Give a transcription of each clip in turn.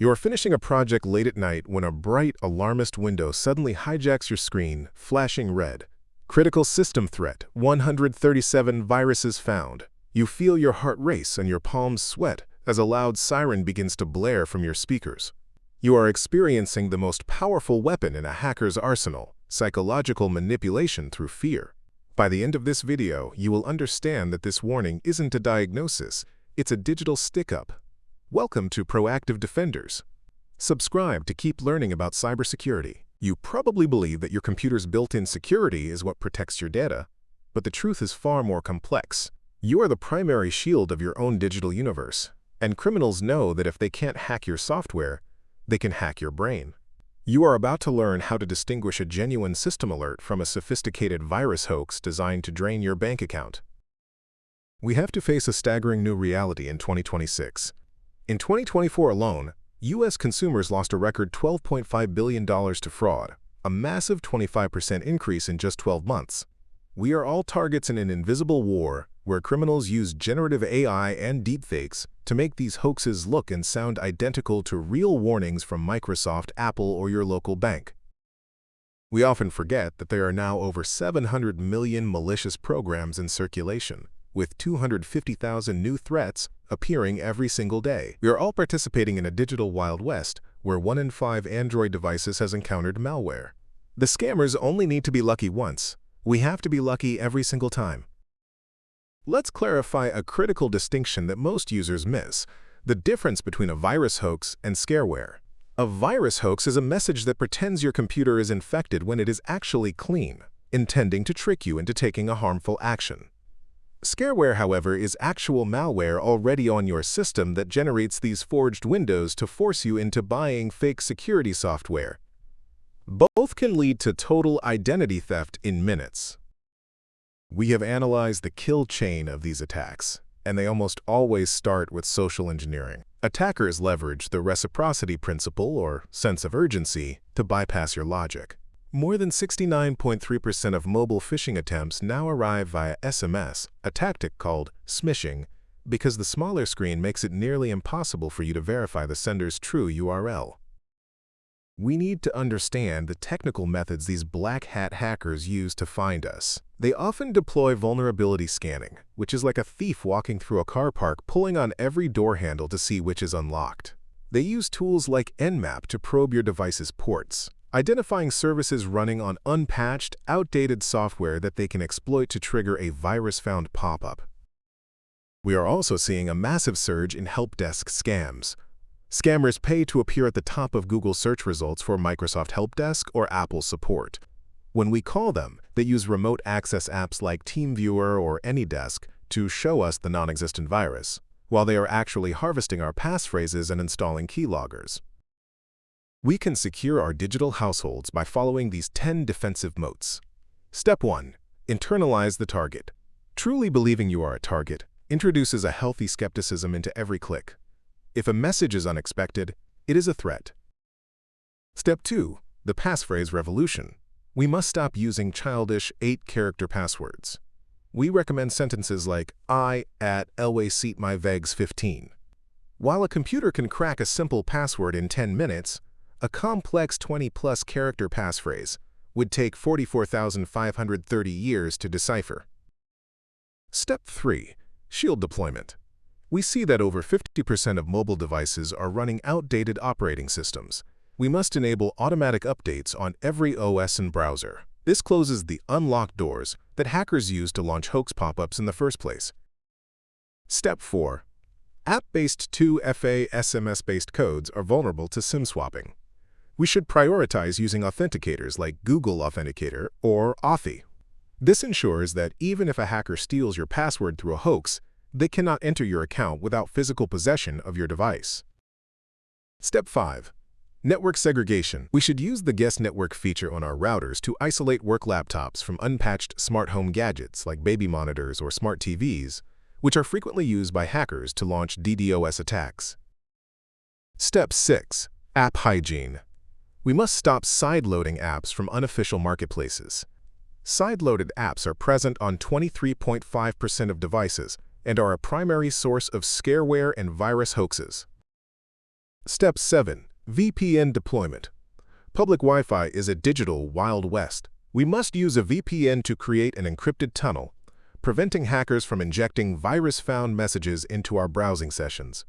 You are finishing a project late at night when a bright, alarmist window suddenly hijacks your screen, flashing red. Critical system threat, 137 viruses found. You feel your heart race and your palms sweat as a loud siren begins to blare from your speakers. You are experiencing the most powerful weapon in a hacker's arsenal, psychological manipulation through fear. By the end of this video, you will understand that this warning isn't a diagnosis, it's a digital stick-up. Welcome to Proactive Defenders. Subscribe to keep learning about cybersecurity. You probably believe that your computer's built-in security is what protects your data, but the truth is far more complex. You are the primary shield of your own digital universe, and criminals know that if they can't hack your software, they can hack your brain. You are about to learn how to distinguish a genuine system alert from a sophisticated virus hoax designed to drain your bank account. We have to face a staggering new reality in 2026. In 2024 alone, U.S. consumers lost a record $12.5 billion to fraud, a massive 25% increase in just 12 months. We are all targets in an invisible war where criminals use generative AI and deepfakes to make these hoaxes look and sound identical to real warnings from Microsoft, Apple, or your local bank. We often forget that there are now over 700 million malicious programs in circulation, with 250,000 new threats appearing every single day. We are all participating in a digital Wild West where 1 in 5 Android devices has encountered malware. The scammers only need to be lucky once. We have to be lucky every single time. Let's clarify a critical distinction that most users miss: the difference between a virus hoax and scareware. A virus hoax is a message that pretends your computer is infected when it is actually clean, intending to trick you into taking a harmful action. Scareware, however, is actual malware already on your system that generates these forged windows to force you into buying fake security software. Both can lead to total identity theft in minutes. We have analyzed the kill chain of these attacks, and they almost always start with social engineering. Attackers leverage the reciprocity principle, or sense of urgency, to bypass your logic. More than 69.3% of mobile phishing attempts now arrive via SMS, a tactic called smishing, because the smaller screen makes it nearly impossible for you to verify the sender's true URL. We need to understand the technical methods these black hat hackers use to find us. They often deploy vulnerability scanning, which is like a thief walking through a car park pulling on every door handle to see which is unlocked. They use tools like Nmap to probe your device's ports, identifying services running on unpatched, outdated software that they can exploit to trigger a virus-found pop-up. We are also seeing a massive surge in help desk scams. Scammers pay to appear at the top of Google search results for Microsoft Help Desk or Apple support. When we call them, they use remote access apps like TeamViewer or AnyDesk to show us the non-existent virus, while they are actually harvesting our passphrases and installing keyloggers. We can secure our digital households by following these 10 defensive moats. Step 1. Internalize the target. Truly believing you are a target introduces a healthy skepticism into every click. If a message is unexpected, it is a threat. Step 2. The passphrase revolution. We must stop using childish 8-character passwords. We recommend sentences like I at Elway seat my vegs 15. While a computer can crack a simple password in 10 minutes, a complex 20-plus character passphrase would take 44,530 years to decipher. Step 3. Shield deployment. We see that over 50% of mobile devices are running outdated operating systems. We must enable automatic updates on every OS and browser. This closes the unlocked doors that hackers use to launch hoax pop-ups in the first place. Step 4. App-based 2FA SMS-based codes are vulnerable to SIM swapping. We should prioritize using authenticators like Google Authenticator or Authy. This ensures that even if a hacker steals your password through a hoax, they cannot enter your account without physical possession of your device. Step 5. Network segregation. We should use the guest network feature on our routers to isolate work laptops from unpatched smart home gadgets like baby monitors or smart TVs, which are frequently used by hackers to launch DDoS attacks. Step 6. App hygiene. We must stop side-loading apps from unofficial marketplaces. Side-loaded apps are present on 23.5% of devices and are a primary source of scareware and virus hoaxes. Step 7. VPN deployment. Public Wi-Fi is a digital Wild West. We must use a VPN to create an encrypted tunnel, preventing hackers from injecting virus-found messages into our browsing sessions.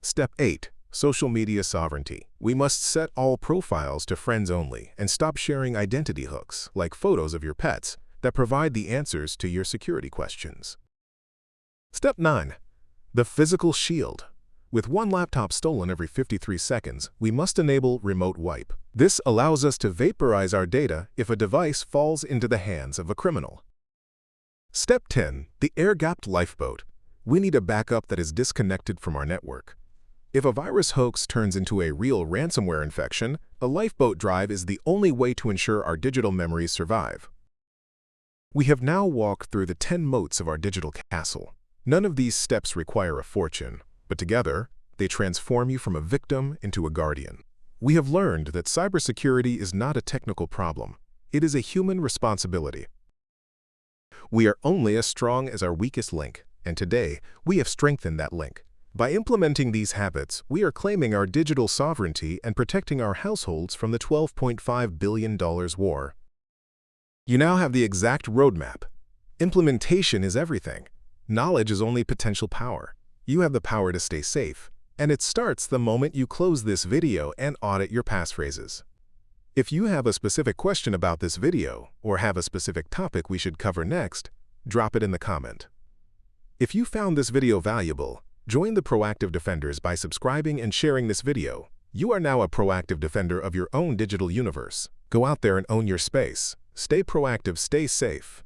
Step 8. Social media sovereignty. We must set all profiles to friends only and stop sharing identity hooks, like photos of your pets, that provide the answers to your security questions. Step 9. The physical shield. With one laptop stolen every 53 seconds, we must enable remote wipe. This allows us to vaporize our data if a device falls into the hands of a criminal. Step 10. The Airgapped Lifeboat. We need a backup that is disconnected from our network. If a virus hoax turns into a real ransomware infection, a Lifeboat drive is the only way to ensure our digital memories survive. We have now walked through the 10 moats of our digital castle. None of these steps require a fortune, but together, they transform you from a victim into a guardian. We have learned that cybersecurity is not a technical problem. It is a human responsibility. We are only as strong as our weakest link, and today, we have strengthened that link. By implementing these habits, we are claiming our digital sovereignty and protecting our households from the $12.5 billion war. You now have the exact roadmap. Implementation is everything. Knowledge is only potential power. You have the power to stay safe, and it starts the moment you close this video and audit your passphrases. If you have a specific question about this video or have a specific topic we should cover next, drop it in the comment. If you found this video valuable, join the Proactive Defenders by subscribing and sharing this video. You are now a proactive defender of your own digital universe. Go out there and own your space. Stay proactive, stay safe.